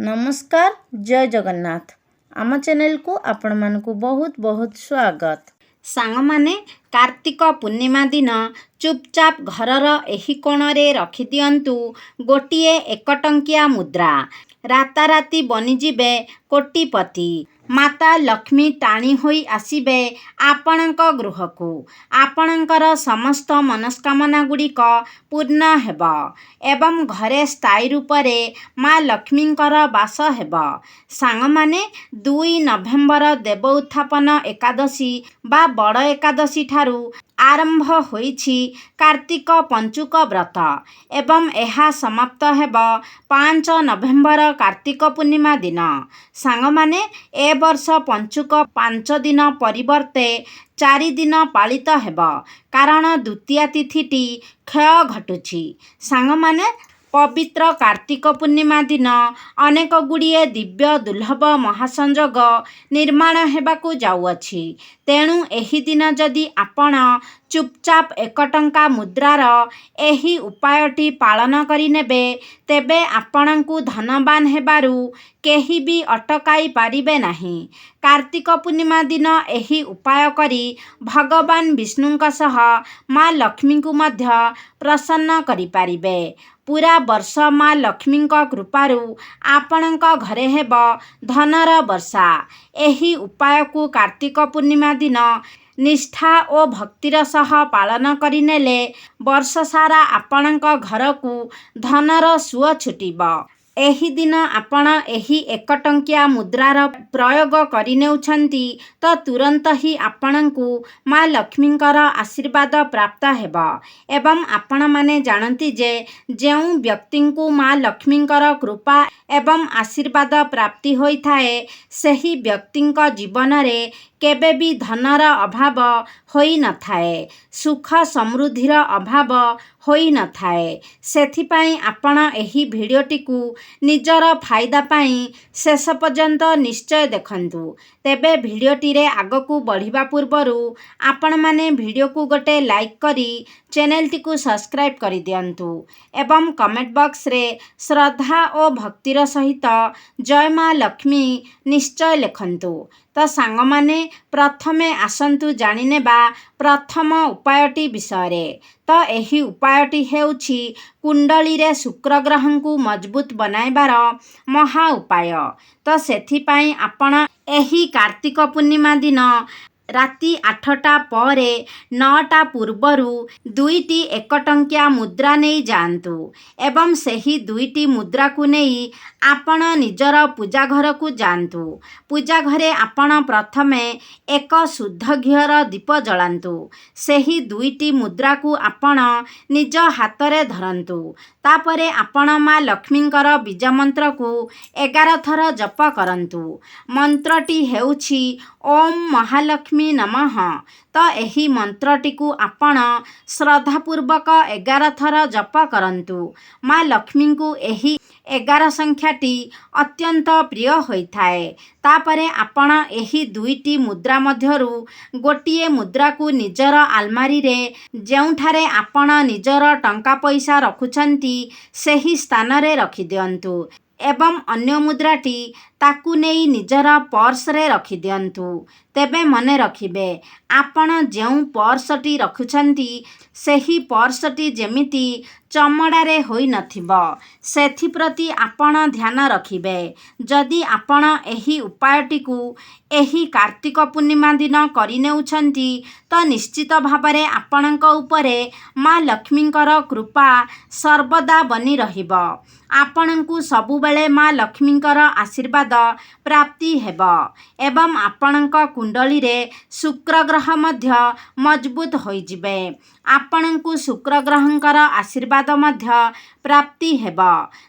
नमस्कार जय जगन्नाथ आम चैनल को आपण मानकु बहुत बहुत स्वागत। सांग माने कार्तिक पूर्णिमा दिन चुपचाप घरर एही कोणरे रखि दियंतु गोटिए 1 टंकिया मुद्रा। राताराती बनिजिबे कोटिपति। माता लक्ष्मी टाणी होई आसिबे आपणक गृहकु। आपणकर समस्त मनस्कामना गुड़िक पूर्ण हेब एवं घरे स्थायी रूपरे माँ लक्ष्मींकर बास हेब। सांग माने 2 नवेम्बर देव उत्थापन एकादशी बा बड़ एकादशी ठारू आरंभ होईछि कार्तिक पंचुक व्रत एवं एहा समाप्त हेब 5 नवेम्बर कार्तिक पूर्णिमा दिन। सांग माने ए वर्ष पंचुक 5 दिन परिवर्ते 4 दिन पालित हेब कारण द्वितीया तिथिटी क्षय घटुछि। सांग माने पवित्र कार्तिक पूर्णिमा दिन अनेक गुड़िए दिव्य दुर्लभ महासंजोग निर्माण हेबाकु जाउअछि। तेणु एही दिन जदि आपण चुपचाप 1 टंका मुद्रार एही उपायटी पालन करि नेबे तेबे आपणंकु धनवान हेबारु केही भी अटकाई पारिबे नाही। कार्तिक पूर्णिमा दिन एही उपाय करी भगवान विष्णुंक सह माँ लक्ष्मी को मध्य प्रसन्न करि पारिबे। पूरा वर्ष माँ लक्ष्मी कृपारू आपणक घरे हेब धनर वर्षा। एही उपाय को कार्तिक पूर्णिमा दिन निष्ठा और भक्तिर सह पालन करिनेले वर्ष सारा आपणक घरकू धनर सुଅ छुटिब। एही दिन आपण एही 1 टंकिया मुद्रार प्रयोग करिनेउछंती तो तुरंत ही आपणकू माँ लक्ष्मींकर आशीर्वाद प्राप्त हेब। एवं आपण माने जानती जे जेउ व्यक्तिंकू माँ लक्ष्मींकर कृपा एवं आशीर्वाद प्राप्ति होई थाए सेही व्यक्तिंक जीवन रे केबे भी धनर अभाव होई न थाए, सुख समृद्धिर अभाव होई न थाए। सेथिपाई आपण एही भिडियोटी को निजर फायदा पाई शेष पर्यंत निश्चय देखंतु। तेबे भिडियोटी रे आगकू बढ़िबा पूर्वरु आपण माने भिडियो को गोटे लाइक करी चैनल टी को सब्सक्राइब करि दियंतु एवं कमेंट बॉक्स रे श्रद्धा और भक्तिर सहित जय माँ लक्ष्मी निश्चय लिखंतु। तो सांग माने प्रथमे आसंतु जानिनेबा प्रथम उपायटी विषय। तो एही उपायटी हेउछि कुंडली रे शुक्र ग्रहंकु मजबूत बनाइबार महा उपाय। तो सेथिपाई आपण एही कार्तिक पूर्णिमा दिन राति 8टा परे 9टा पूर्वरु 2टी 1 टंकिया मुद्रा नहीं जांतु एवं सही 2टी मुद्रा को नहीं आपण निजर पूजा घर को जांतु। पूजा घरे आपण प्रथमे 1 शुद्ध घियर दीप जलांतु। सही 2टी मुद्रा को आपण निज हाथ रे धरंतु। तापरे आपण माँ लक्ष्मींकर बीज मंत्र को 11 थर जप करंतु। मंत्रटी हेउछि ओम महालक्ष्मी नमः। तो एही मंत्रटी को आपण श्रद्धापूर्वक 11 थर जप करंतु। माँ लक्ष्मी को एही 11 संख्याटी अत्यंत प्रिय होई थाए। तापरे आपण एही 2टी मुद्रा मध्यरु गोटिए मुद्रा को निजर आलमारी रे जेउठारे आपण निजर टंका पैसा रखुछंती सेही स्थान रे रखि दियंतु एवं अन्य मुद्राटी ताकू नहीं निजर पर्स रे रखि दियंतु। तेबे मने रखिबे आपण जेउ पर्सटी रखुछंती सेही पर्सटी जेमिति चमड़ा रे होई नथिबो सेथि प्रति आपण ध्यान रखिबे। जदि आपण एही उपायटी को एही कार्तिक पूर्णिमा दिन करिनेउछंती तो निश्चित भावरे आपणक उपरे माँ लक्ष्मींकर कृपा सर्वदा बनी रहिबो। आपणकू सबुबेले माँ लक्ष्मींकर आशीर्वाद प्राप्ति हेब एवं आपणक कुंडली रे शुक्र ग्रह मध्य मजबूत होई जिबे। आपणकू शुक्र ग्रहंकर आशीर्वाद मध्य प्राप्ति हेब।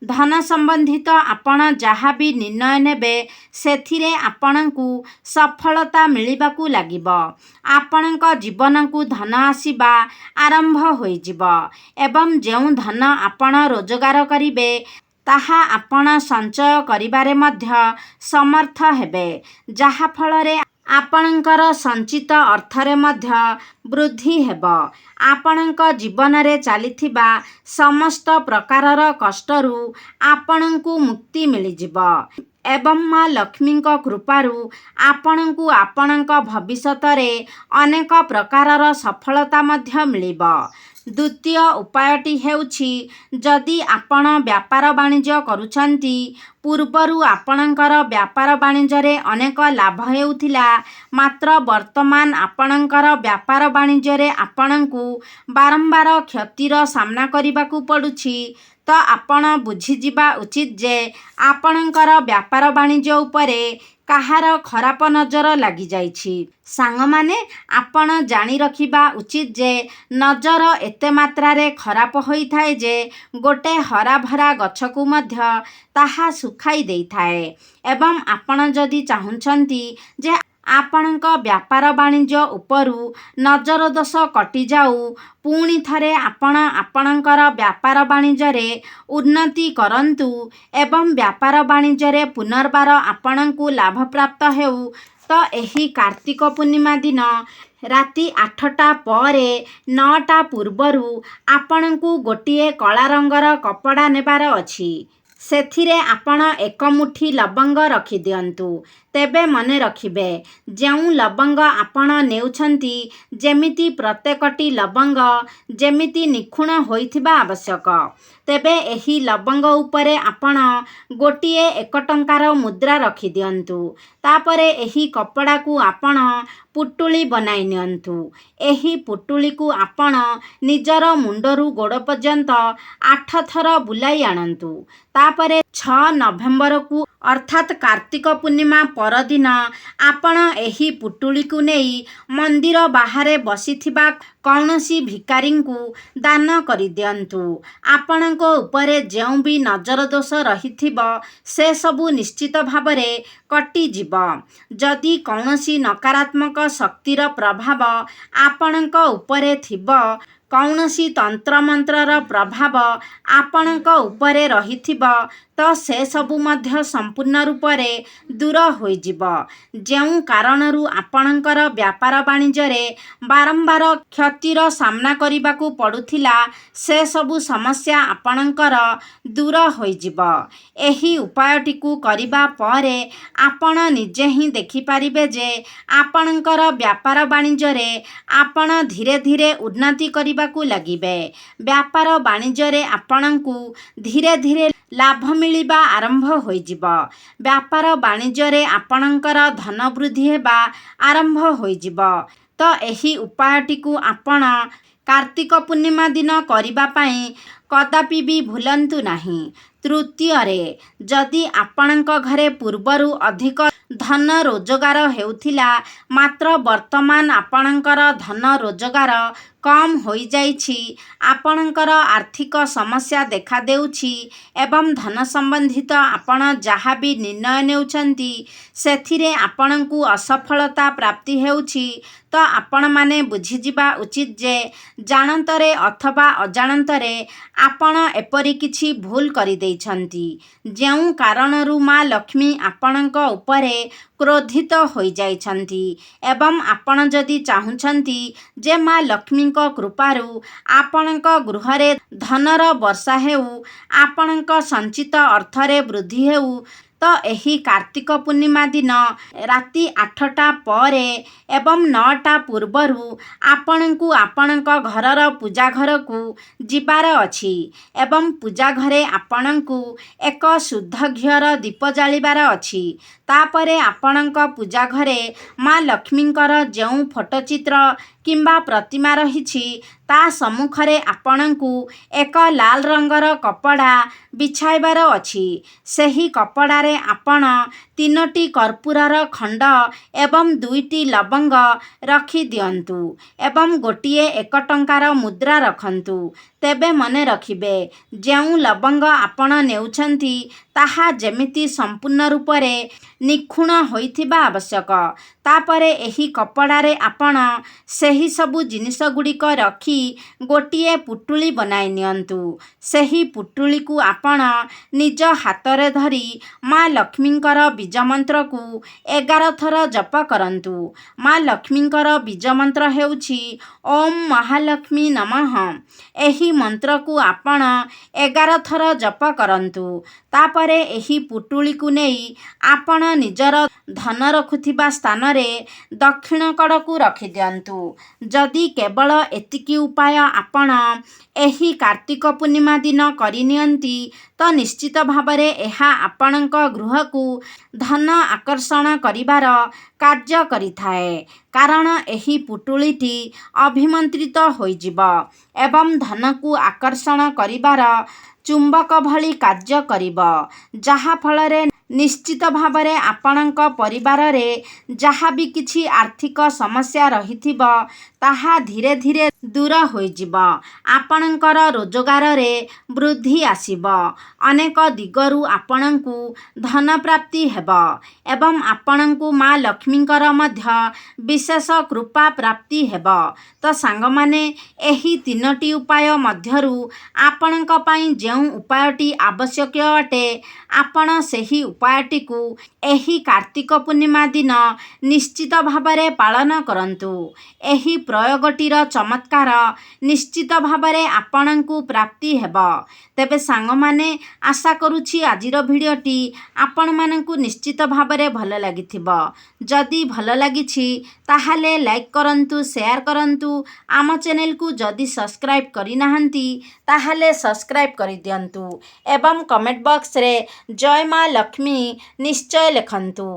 धन संबंधित आपण जहाँ भी निर्णय नेबे सेथिरे आपणकू सफलता मिलिबाकू लागिबो। आपणक जीवन को धन आसीबा आरंभ होई जिबो एवं जेउ धन आपण रोजगार करिबे ताहा आपण संचय करिबारे मध्य समर्थ हेबे। जहा फलरे ଆପଣଙ୍କର ସଞ୍ଚିତ ଅର୍ଥରେ ମଧ୍ୟ ବୃଦ୍ଧି ହେବ। ଆପଣଙ୍କ ଜୀବନରେ ଚାଲିଥିବା ସମସ୍ତ ପ୍ରକାରର କଷ୍ଟରୁ ଆପଣଙ୍କୁ ମୁକ୍ତି ମିଳିଯିବ ଏବଂ ମା ଲକ୍ଷ୍ମୀଙ୍କ କୃପାରୁ ଆପଣଙ୍କୁ ଆପଣଙ୍କ ଭବିଷ୍ୟତରେ ଅନେକ ପ୍ରକାରର ସଫଳତା ମଧ୍ୟ ମିଳିବ। ଦ୍ୱିତୀୟ ଉପାୟଟି ହେଉଛି, ଯଦି ଆପଣ ବ୍ୟାପାର ବାଣିଜ୍ୟ କରୁଛନ୍ତି, ପୂର୍ବରୁ ଆପଣଙ୍କର ବ୍ୟାପାର ବାଣିଜ୍ୟରେ ଅନେକ ଲାଭ ହେଉଥିଲା, ମାତ୍ର ବର୍ତ୍ତମାନ ଆପଣଙ୍କର ବ୍ୟାପାର ବାଣିଜ୍ୟରେ ଆପଣଙ୍କୁ ବାରମ୍ବାର କ୍ଷତିର ସାମ୍ନା କରିବାକୁ ପଡ଼ୁଛି, ତ ଆପଣ ବୁଝିଯିବା ଉଚିତ ଯେ ଆପଣଙ୍କର ବ୍ୟାପାର ବାଣିଜ୍ୟ ଉପରେ କାହାର ଖରାପ ନଜର ଲାଗିଯାଇଛି। ସାଙ୍ଗମାନେ, ଆପଣ ଜାଣି ରଖିବା ଉଚିତ ଯେ ନଜର ଏତେ ମାତ୍ରାରେ ଖରାପ ହୋଇଥାଏ ଯେ ଗୋଟେ ହରାଭରା ଗଛକୁ ମଧ୍ୟ ତାହା ଶୁଖାଇ ଦେଇଥାଏ। ଏବଂ ଆପଣ ଯଦି ଚାହୁଁଛନ୍ତି ଯେ ଆପଣଙ୍କ ବ୍ୟାପାର ବାଣିଜ୍ୟ ଉପରୁ ନଜର ଦୋଷ କଟିଯାଉ, ପୁଣି ଥରେ ଆପଣ ଆପଣଙ୍କର ବ୍ୟାପାର ବାଣିଜ୍ୟରେ ଉନ୍ନତି କରନ୍ତୁ ଏବଂ ବ୍ୟାପାର ବାଣିଜ୍ୟରେ ପୁନର୍ବାର ଆପଣଙ୍କୁ ଲାଭପ୍ରାପ୍ତ ହେଉ, ତ ଏହି କାର୍ତ୍ତିକ ପୂର୍ଣ୍ଣିମା ଦିନ ରାତି 8ଟା ପରେ 9ଟା ପୂର୍ବରୁ ଆପଣଙ୍କୁ ଗୋଟିଏ କଳା ରଙ୍ଗର କପଡ଼ା ନେବାର ଅଛି। ସେଥିରେ ଆପଣ 1 ମୁଠି ଲବଙ୍ଗ ରଖିଦିଅନ୍ତୁ। ତେବେ ମନେ ରଖିବେ, ଯେଉଁ ଲବଙ୍ଗ ଆପଣ ନେଉଛନ୍ତି, ଯେମିତି ପ୍ରତ୍ୟେକଟି ଲବଙ୍ଗ ଯେମିତି ନିଖୁଣ ହୋଇଥିବା ଆବଶ୍ୟକ। ତେବେ ଏହି ଲବଙ୍ଗ ଉପରେ ଆପଣ ଗୋଟିଏ 1 ଟଙ୍କାର ମୁଦ୍ରା ରଖିଦିଅନ୍ତୁ। ତାପରେ ଏହି କପଡ଼ାକୁ ଆପଣ ପୁଟୁଳି ବନାଇ ନିଅନ୍ତୁ। ଏହି ପୁଟୁଳିକୁ ଆପଣ ନିଜର ମୁଣ୍ଡରୁ ଗୋଡ଼ ପର୍ଯ୍ୟନ୍ତ 8 ଥର ବୁଲାଇ ଆଣନ୍ତୁ। ତାପରେ 6 ନଭେମ୍ବରକୁ ଅର୍ଥାତ୍ କାର୍ତ୍ତିକ ପୂର୍ଣ୍ଣିମା ପରଦିନ ଆପଣ ଏହି ପୁଟୁଳିକୁ ନେଇ ମନ୍ଦିର ବାହାରେ ବସିଥିବା କୌଣସି ଭିକାରୀଙ୍କୁ ଦାନ କରିଦିଅନ୍ତୁ। ଆପଣଙ୍କ ଉପରେ ଯେଉଁ ବି ନଜର ଦୋଷ ରହିଥିବ, ସେସବୁ ନିଶ୍ଚିତ ଭାବରେ କଟିଯିବ। ଯଦି କୌଣସି ନକାରାତ୍ମକ ଶକ୍ତିର ପ୍ରଭାବ ଆପଣଙ୍କ ଉପରେ ଥିବ, କୌଣସି ତନ୍ତ୍ରମନ୍ତ୍ରର ପ୍ରଭାବ ଆପଣଙ୍କ ଉପରେ ରହିଥିବ, ତ ସେସବୁ ମଧ୍ୟ ସମ୍ପୂର୍ଣ୍ଣ ରୂପରେ ଦୂର ହୋଇଯିବ। ଯେଉଁ କାରଣରୁ ଆପଣଙ୍କର ବ୍ୟାପାର ବାଣିଜ୍ୟରେ ବାରମ୍ବାର କ୍ଷତିର ସାମ୍ନା କରିବାକୁ ପଡ଼ୁଥିଲା, ସେସବୁ ସମସ୍ୟା ଆପଣଙ୍କର ଦୂର ହୋଇଯିବ। ଏହି ଉପାୟଟିକୁ କରିବା ପରେ ଆପଣ ନିଜେ ହିଁ ଦେଖିପାରିବେ ଯେ ଆପଣଙ୍କର ବ୍ୟାପାର ବାଣିଜ୍ୟରେ ଆପଣ ଧୀରେ ଧୀରେ ଉନ୍ନତି କରିବାକୁ ଲାଗିବେ। ବ୍ୟାପାର ବାଣିଜ୍ୟରେ ଆପଣଙ୍କୁ ଧୀରେ ଧୀରେ ଲାଭ ମିଳିବା ଆରମ୍ଭ ହୋଇଯିବ। ବ୍ୟାପାର ବାଣିଜ୍ୟରେ ଆପଣଙ୍କର ଧନ ବୃଦ୍ଧି ହେବା ଆରମ୍ଭ ହୋଇଯିବ। ତ ଏହି ଉପାୟଟିକୁ ଆପଣ କାର୍ତ୍ତିକ ପୂର୍ଣ୍ଣିମା ଦିନ କରିବା ପାଇଁ କଦାପି ବି ଭୁଲନ୍ତୁ ନାହିଁ। ତୃତୀୟରେ, ଯଦି ଆପଣଙ୍କ ଘରେ ପୂର୍ବରୁ ଅଧିକ ଧନ ରୋଜଗାର ହେଉଥିଲା, ମାତ୍ର ବର୍ତ୍ତମାନ ଆପଣଙ୍କର ଧନ ରୋଜଗାର କମ୍ ହୋଇଯାଇଛି, ଆପଣଙ୍କର ଆର୍ଥିକ ସମସ୍ୟା ଦେଖାଦେଉଛି ଏବଂ ଧନ ସମ୍ବନ୍ଧିତ ଆପଣ ଯାହା ବି ନିର୍ଣ୍ଣୟ ନେଉଛନ୍ତି, ସେଥିରେ ଆପଣଙ୍କୁ ଅସଫଳତା ପ୍ରାପ୍ତି ହେଉଛି, ତ ଆପଣମାନେ ବୁଝିଯିବା ଉଚିତ ଯେ ଜାଣନ୍ତରେ ଅଥବା ଅଜାଣନ୍ତରେ ଆପଣ ଏପରି କିଛି ଭୁଲ କରିଦେଇଛନ୍ତି, ଯେଉଁ କାରଣରୁ ମା ଲକ୍ଷ୍ମୀ ଆପଣଙ୍କ ଉପରେ କ୍ରୋଧିତ ହୋଇଯାଇଛନ୍ତି। ଏବଂ ଆପଣ ଯଦି ଚାହୁଁଛନ୍ତି ଯେ ମା ଲକ୍ଷ୍ମୀଙ୍କ କୃପାରୁ ଆପଣଙ୍କ ଗୃହରେ ଧନର ବର୍ଷା ହେଉ, ଆପଣଙ୍କ ସଞ୍ଚିତ ଅର୍ଥରେ ବୃଦ୍ଧି ହେଉ, ତ ଏହି କାର୍ତ୍ତିକ ପୂର୍ଣ୍ଣିମା ଦିନ ରାତି 8ଟା ପରେ ଏବଂ 9ଟା ପୂର୍ବରୁ ଆପଣଙ୍କୁ ଆପଣଙ୍କ ଘରର ପୂଜା ଘରକୁ ଯିବାର ଅଛି ଏବଂ ପୂଜା ଘରେ ଆପଣଙ୍କୁ 1 ଶୁଦ୍ଧ ଘିଅର ଦୀପ ଜାଳିବାର ଅଛି। ତାପରେ ଆପଣଙ୍କ ପୂଜା ଘରେ ମା ଲକ୍ଷ୍ମୀଙ୍କର ଯେଉଁ ଫଟୋଚିତ୍ର କିମ୍ବା ପ୍ରତିମା ରହିଛି, ତା ସମ୍ମୁଖରେ ଆପଣଙ୍କୁ 1 ଲାଲ ରଙ୍ଗର କପଡ଼ା ବିଛାଇବାର ଅଛି। ସେହି କପଡ଼ାରେ ଆପଣ 3ଟି କର୍ପୂରର ଖଣ୍ଡ ଏବଂ 2ଟି ଲବଙ୍ଗ ରଖିଦିଅନ୍ତୁ ଏବଂ ଗୋଟିଏ 1 ଟଙ୍କାର ମୁଦ୍ରା ରଖନ୍ତୁ। ତେବେ ମନେ ରଖିବେ, ଯେଉଁ ଲବଙ୍ଗ ଆପଣ ନେଉଛନ୍ତି, ତାହା ଯେମିତି ସମ୍ପୂର୍ଣ୍ଣ ରୂପରେ ନିଖୁଣ ହୋଇଥିବା ଆବଶ୍ୟକ। ତାପରେ ଏହି କପଡ଼ାରେ ଆପଣ ସେହି ସବୁ ଜିନିଷଗୁଡ଼ିକ ରଖି ଗୋଟିଏ ପୁଟୁଳି ବନାଇ ନିଅନ୍ତୁ। ସେହି ପୁଟୁଳିକୁ ଆପଣ ନିଜ ହାତରେ ଧରି ମା ଲକ୍ଷ୍ମୀଙ୍କର ବୀଜମନ୍ତ୍ରକୁ 11 ଥର ଜପ କରନ୍ତୁ। ମା ଲକ୍ଷ୍ମୀଙ୍କର ବୀଜମନ୍ତ୍ର ହେଉଛି ଓମ୍ ମହାଲକ୍ଷ୍ମୀ ନମଃ। ଏହି ମନ୍ତ୍ରକୁ ଆପଣ 11 ଥର ଜପ କରନ୍ତୁ। ତାପରେ ଏହି ପୁଟୁଳିକୁ ନେଇ ଆପଣ ନିଜର ଧନ ରଖୁଥିବା ସ୍ଥାନରେ ଦକ୍ଷିଣ କଡ଼କୁ ରଖିଦିଅନ୍ତୁ। ଯଦି କେବଳ ଏତିକି ଉପାୟ ଆପଣ ଏହି କାର୍ତ୍ତିକ ପୂର୍ଣ୍ଣିମା ଦିନ କରିନିଅନ୍ତି ତ ନିଶ୍ଚିତ ଭାବରେ ଏହା ଆପଣଙ୍କ ଗୃହକୁ ଧନ ଆକର୍ଷଣ କରିବାର କାର୍ଯ୍ୟ କରିଥାଏ। କାରଣ ଏହି ପୁଟୁଳିଟି ଅଭିମନ୍ତ୍ରିତ ହୋଇଯିବ ଏବଂ ଧନକୁ ଆକର୍ଷଣ କରିବାର ଚୁମ୍ବକ ଭଳି କାର୍ଯ୍ୟ କରିବ, ଯାହାଫଳରେ ନିଶ୍ଚିତ ଭାବରେ ଆପଣଙ୍କ ପରିବାରରେ ଯାହା ବି କିଛି ଆର୍ଥିକ ସମସ୍ୟା ରହିଥିବ ତାହା ଧୀରେ ଧୀରେ ଦୂର ହୋଇଯିବ। ଆପଣଙ୍କର ରୋଜଗାରରେ ବୃଦ୍ଧି ଆସିବ। ଅନେକ ଦିଗରୁ ଆପଣଙ୍କୁ ଧନ ପ୍ରାପ୍ତି ହେବ ଏବଂ ଆପଣଙ୍କୁ ମା ଲକ୍ଷ୍ମୀଙ୍କର ମଧ୍ୟ ବିଶେଷ କୃପା ପ୍ରାପ୍ତି ହେବ। ତ ସାଙ୍ଗମାନେ, ଏହି 3ଟି ଉପାୟ ମଧ୍ୟରୁ ଆପଣଙ୍କ ପାଇଁ ଯେଉଁ ଉପାୟଟି ଆବଶ୍ୟକୀୟ ଅଟେ ଆପଣ ସେହି ଉପାୟଟିକୁ ଏହି କାର୍ତ୍ତିକ ପୂର୍ଣ୍ଣିମା ଦିନ ନିଶ୍ଚିତ ଭାବରେ ପାଳନ କରନ୍ତୁ। ଏହି ପ୍ରୟୋଗଟିର ଚମତ୍କାର ନିଶ୍ଚିତ ଭାବରେ ଆପଣଙ୍କୁ ପ୍ରାପ୍ତି ହେବ। ତେବେ ସାଙ୍ଗମାନେ, ଆଶା କରୁଛି ଆଜିର ଭିଡ଼ିଓଟି ଆପଣମାନଙ୍କୁ ନିଶ୍ଚିତ ଭାବରେ ଭଲ ଲାଗିଥିବ। ଯଦି ଭଲ ଲାଗିଛି ତାହେଲେ ଲାଇକ୍ କରନ୍ତୁ, ସେୟାର କରନ୍ତୁ। ଆମ ଚ୍ୟାନେଲକୁ ଯଦି ସବସ୍କ୍ରାଇବ୍ କରିନାହାନ୍ତି ତାହେଲେ ସବସ୍କ୍ରାଇବ୍ କରିଦିଅନ୍ତୁ ଏବଂ କମେଣ୍ଟ ବକ୍ସରେ ଜୟ ମା ଲକ୍ଷ୍ମୀ ନିଶ୍ଚୟ ଲେଖନ୍ତୁ।